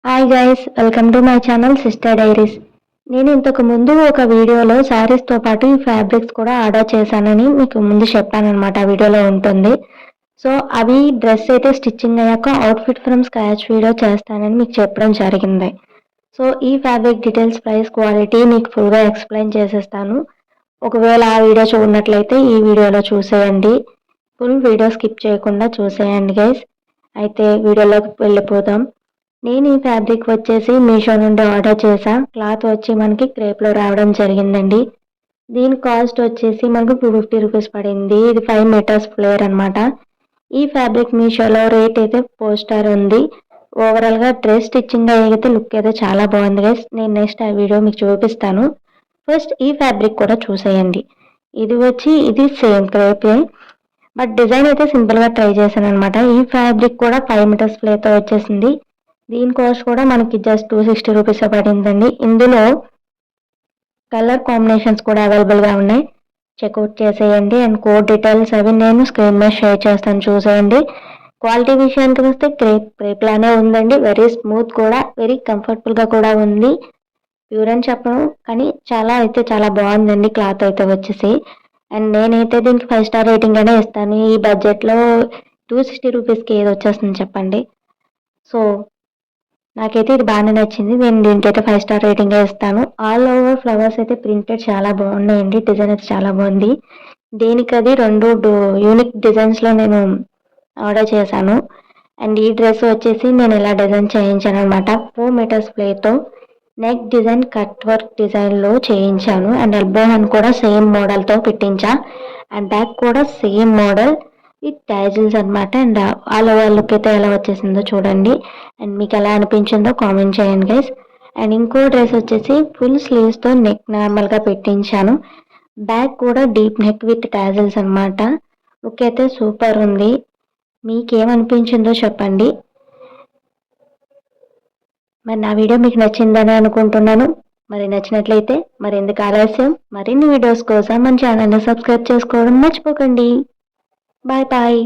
Hi guys, welcome to my channel sister diaries. నేను ఇంతకు ముందు ఒక వీడియోలో శారీస్తో పాటు ఈ ఫ్యాబ్రిక్స్ కూడా ఆర్డర్ చేశానని మీకు ముందు చెప్పానమాట. ఆ వీడియోలో ఉంటుంది. సో అవి డ్రెస్ అయితే స్టిచ్చింగ్ అయ్యాక అవుట్ఫిట్ ఫ్రమ్ స్క్రాచ్ వీడియో చేస్తానని మీకు చెప్పడం జరిగింది. సో ఈ ఫ్యాబ్రిక్ డీటెయిల్స్, ప్రైస్, క్వాలిటీ మీకు ఫుల్గా ఎక్స్ప్లెయిన్ చేసేస్తాను. ఒకవేళ ఆ వీడియో చూడనట్లయితే ఈ వీడియోలో చూసేయండి. ఫుల్ వీడియో స్కిప్ చేయకుండా చూసేయండి గైస్. అయితే వీడియోలోకి వెళ్ళిపోదాం. నేను ఈ ఫ్యాబ్రిక్ వచ్చేసి మీషో నుండి ఆర్డర్ చేశా. క్లాత్ వచ్చి మనకి క్రేప్లో రావడం జరిగిందండి. దీని కాస్ట్ వచ్చేసి మనకు 250 రూపీస్ పడింది. ఇది 5 మీటర్స్ ఫ్లేర్ అనమాట. ఈ ఫ్యాబ్రిక్ మీషోలో రేట్ అయితే 4 స్టార్ ఉంది. ఓవరాల్గా డ్రెస్ స్టిచ్చింగ్ అయితే లుక్ అయితే చాలా బాగుంది గైస్. నేను నెక్స్ట్ ఆ వీడియో మీకు చూపిస్తాను. ఫస్ట్ ఈ ఫ్యాబ్రిక్ కూడా చూసేయండి. ఇది సేమ్ క్రేపే, బట్ డిజైన్ అయితే సింపుల్గా ట్రై చేశాను అనమాట. ఈ ఫ్యాబ్రిక్ కూడా 5 మీటర్స్ ఫ్లేర్తో వచ్చేసింది. దీని కాస్ట్ కూడా మనకి జస్ట్ 260 రూపీస్ పడిందండి. ఇందులో కలర్ కాంబినేషన్స్ కూడా అవైలబుల్గా ఉన్నాయి. చెక్అవుట్ చేసేయండి. అండ్ కోడ్ డీటెయిల్స్ అవి నేను స్క్రీన్ మీద షేర్ చేస్తాను, చూసేయండి. క్వాలిటీ విషయానికి వస్తే క్రేప్ లానే ఉందండి. వెరీ స్మూత్ కూడా, వెరీ కంఫర్టబుల్గా కూడా ఉంది. ప్యూర్ అని చెప్పను, కానీ చాలా బాగుందండి క్లాత్ అయితే వచ్చేసి. అండ్ నేనైతే దీనికి 5 స్టార్ రేటింగ్ అనే ఇస్తాను. ఈ బడ్జెట్లో 260 రూపీస్కి ఏది వచ్చేస్తుంది చెప్పండి. సో నాకైతే ఇది బాగానే నచ్చింది. నేను దీనికైతే 5 స్టార్ రేటింగ్ ఇస్తాను. ఆల్ ఓవర్ ఫ్లవర్స్ అయితే ప్రింటెడ్ చాలా బాగున్నాయండి. డిజైన్ అయితే చాలా బాగుంది. దేనికి అది 2 యూనిక్ డిజైన్స్లో నేను ఆర్డర్ చేశాను. అండ్ ఈ డ్రెస్ వచ్చేసి నేను ఇలా డిజైన్ చేయించాను అనమాట. 4 మీటర్స్ ప్లేతో నెక్ డిజైన్ కట్ వర్క్ డిజైన్లో చేయించాను. అండ్ ఎల్బో హ్యాండ్ కూడా సేమ్ మోడల్తో పెట్టించా. అండ్ బ్యాక్ కూడా సేమ్ మోడల్ విత్ ట్యాజిల్స్ అనమాట. అండ్ ఆల్ ఓవర్ లుక్ అయితే ఎలా వచ్చేసిందో చూడండి. అండ్ మీకు ఎలా అనిపించిందో కామెంట్ చేయండి గైస్. అండ్ ఇంకో డ్రెస్ వచ్చేసి ఫుల్ స్లీవ్స్తో నెక్ నార్మల్గా పెట్టించాను. బ్యాక్ కూడా డీప్ నెక్ విత్ ట్యాజిల్స్ అనమాట. లుక్ అయితే సూపర్ ఉంది. మీకేమనిపించిందో చెప్పండి. మరి నా వీడియో మీకు నచ్చిందని అనుకుంటున్నాను. మరి నచ్చినట్లయితే మరెందుకు ఆలస్యం, మరిన్ని వీడియోస్ కోసం మన ఛానల్ని సబ్స్క్రైబ్ చేసుకోవడం మర్చిపోకండి. Bye bye.